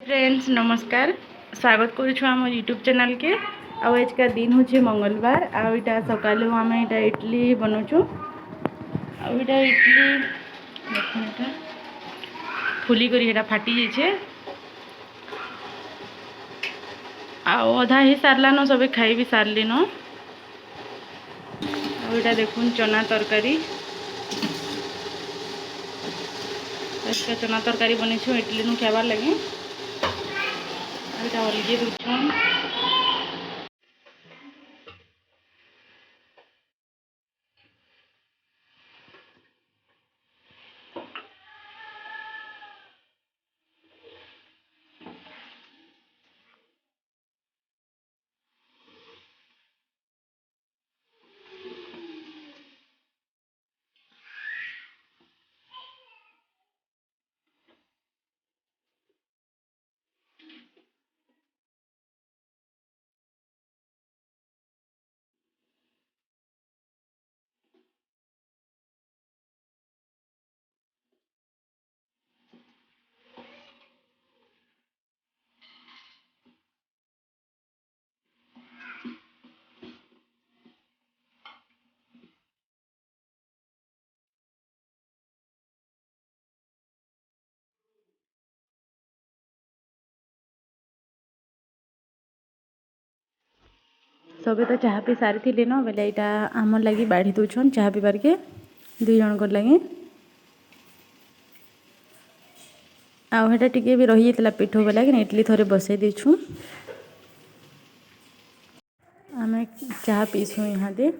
Friends नमस्कार। स्वागत करुछु आम यूट्यूब चैनल के। आज का दिन हूँ मंगलवार। आटा सकालू आम इटा इडली बनाऊँ। आटा इडली देखा फुली करी फाटी जाइए। आधा ही सारलान सब खाई भी सारलीन। आटा देखुन चना तरकारी चना तरकारी बनईछु इडली नु खाबार लगे। आटा अलगे दूछन। सबे तो चाह पी सारी थी न बेले यहाँ आमर लगी बाढ़ी दौन चाह पीबार के दुई जन लगे। आटा टी भी रही जाता पिठो बेला कि इडली थोड़े बसई देछू। आम चाह पीसू यहाँ दे।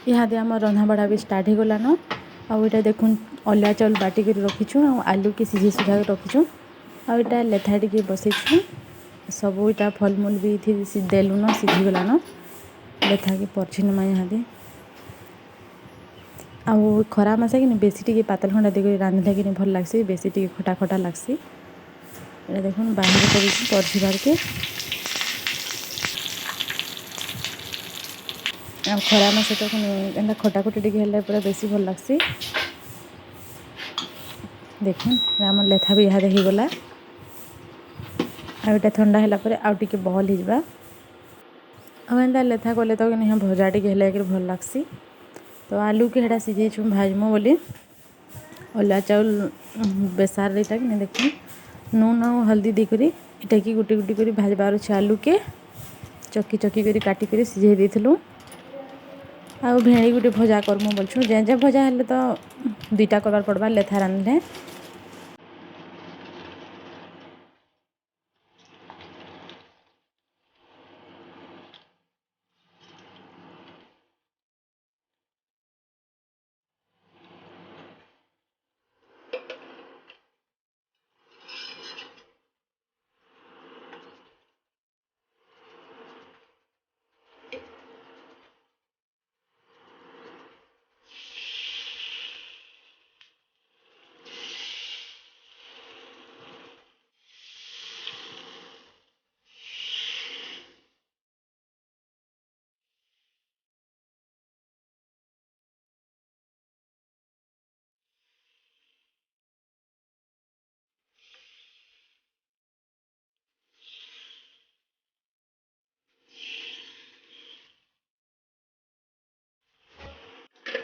यहाँ आम रंधा बड़ा भी स्टार्ट हो गलान। आटा देखुन अलिया चाउल बाटिक रखीचु आलू के सिझे सुझा रखीचु। आटा लेथा टी बसईचु सब इटा फलमूल भी देलुन सिझी गलान। लेथा के परछिनमा यहाँ दे आउ खरा मासा कि बेसी टी पातल खंडा देकर रांधला कि भल लगसी बेसी टी खटा खटा लगसी। ये देखुन बाहर कर परछिबार के खरा मास तो एंता खटा खटी टी पूरा बेसी भल लगसी। देखुन आम लेथा भी यहाँ देखीगला आईटा ठंडा है आउ टे बहल हो एंता लेथा कले तो कि भजा टे भल लग्सी। तो आलू के हेटा सीझे भाजमु बोली अल्ला चाउल बेसार इटा कि देखुन नून और हल्दी देकर इटा कि गुटी गुटी कर भाजबार अच्छे आलू के चक्की चक्की कर काटिक सीझे देलु आउ भेड़ी गुटे भजा करमु बोलछुँ जे भजा हेले तो दुईटा करबार पड़वा लेथा रांधले।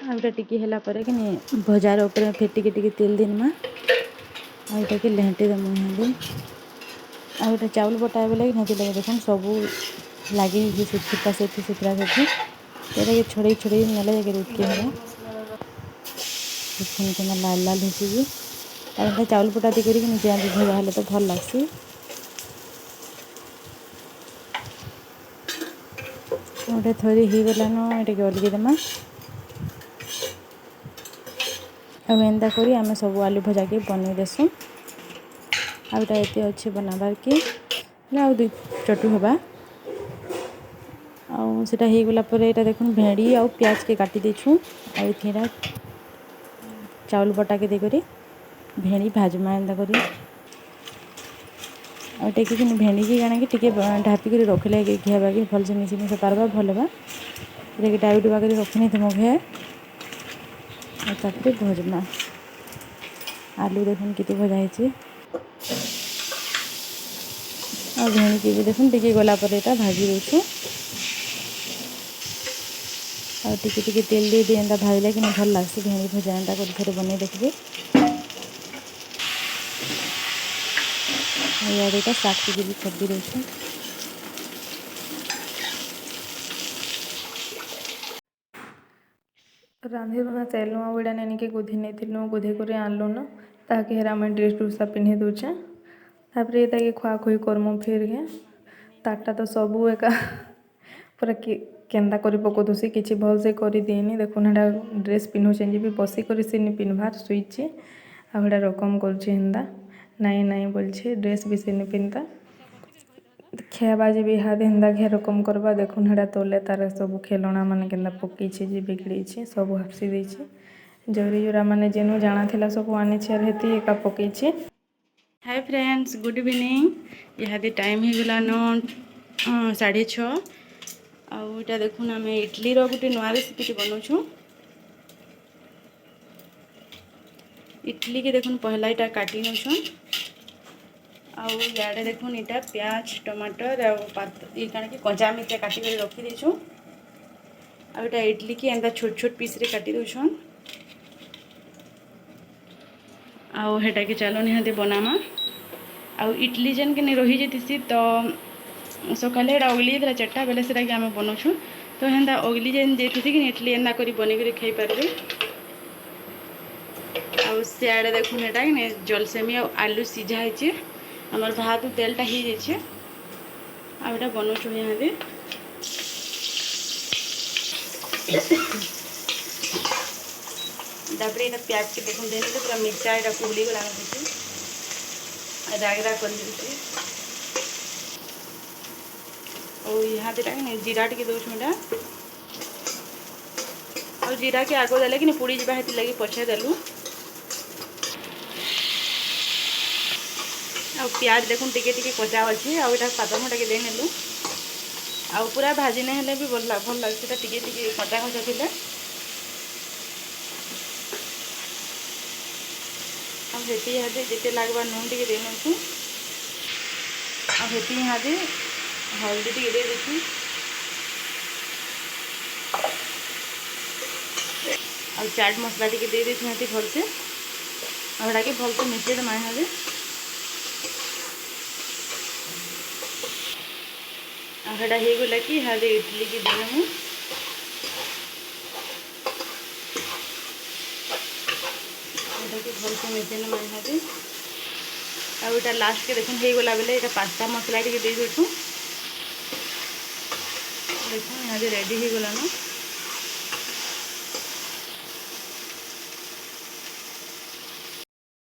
आउटा टिकी है कि भजार उपर फिर टिके तेल दिनमा आईटा कि लेंटी देमु हिंदी आईटा चाउल बटा बोले कि लगे देखुन सब लगी सुथरा सुथरा ये छड़े छड़े नेले जाके रुके है देखुन लाल लाल हो चाउल बटा दी कर भजा हेले तो भल लग्सी। गोटे थोड़ी हो गलान ये अलगे देमा एंता करी आम सब आलू भजा के बनई देसुँ आउटा ये अच्छे बनाबार कि आउ दुई चटु हवा आउटा हो गला ये देखुन भेड़ी आउ प्याज के काटी देछुँ आईटा चाउल बटा के देकर भेड़ी भाजमा एंता करी आईटा कि भेड़ी की काଣା कि ढापिक रखले घेवा कि भल से मिसी मिसा पार्बा भल हाँ डाबी डुबा कर रखी नहीं तुम घे तापर भजमा आलू देखुन कितनी भजा है और भेड़ी की भी देखुन टिके गला यहाँ भाजी दूँ और टिके तेल दे दी एंता भाजले कि भल लग्सी भेड़ी भजा एंता कर बन देखिए यहाँ शाग टिके भी छपी दूँ रांधि रुना चलनु आईटा नहीं के गुधी नहीं गुधे कर आनलु न ताकि हेरा मैं ड्रेस डुसा पिन्धि दूचे तापर ये खुआ खुई करमु फिर के ताटा तो सबू एका पूरा केन्दा कर पकोसी किसी भल से कर दिएनी देखुन हेटा ड्रेस पिन्धुचे भी बसिक सीनी पिन्धबार शुईचे आटा रकम करता नाई नाई बोलछे ड्रेस भी सीनी पिन्ता खेबा जी भी हाथ हेन्दा घे रकम करवा देखुन हेटा तले तार सब खेलना मान के पकई जे बिगड़ी सब हाफसी देछे जरी जोरा मैंने जेनु जाना थिला सब आनी हेती एका पकई। हाय फ्रेंड्स गुड इवनिंग यहाँ टाइम हो गलान 6:30 आईटा देखुन आम इडली गोटे नुआ रेसिपी बनाऊँ इडली के देखुन पहला यहाँ काटी नौछन आड़े देखुन यहाँ प्याज टमाटर ये कण कि कंचा मिर्चा काटिक रखी देछुँ आटा इडली की एंता छोट छोट पीस रे काटी दौछन आटा के चलो निहाती बनामा इडली जेन के नहीं रही जाती तो सकाले अगली था 4टा बेले से आम बनाऊँ तो हेन्ता अगली जेन जाती कि इडली एंता कर बन खाई पारे सियाड़े देखुन यहाँ कि जलसेमी आलू सीझाई आमर भात तेलटा हो जाए आटा बनाऊँ यहाँ तापर यहाँ प्याज के देखुन देने पूरा मिर्चा यहाँ कुबली गला रागरा कर यहाँ देटा जीरा टी दूँ यहाँ और जीरा के आग देले कि पुड़ी जा लगी पछे देलु प्याज देखुन टिके टिके कचा अच्छे आटा पातम टे दे नेलु पूरा भाजी नहीं हेले भी भल लगे टिके टिके कचा कचा थे हेती इहादे जिते लगवा नून टी दे नौछु हेती इहादे हल्दी टी दे देछु और चाट मसला टी दे देछु हेती भलसे और के भलसे मिसई देमा इहादे आटा हो गला कि इहादे इडली की देमु भलसे मिसई नेमा इहादे और इटा लास्ट के देखुन हो गला बेले पास्ता मसला टी दे देछु देखो यहाँ रेडी हो गला ना।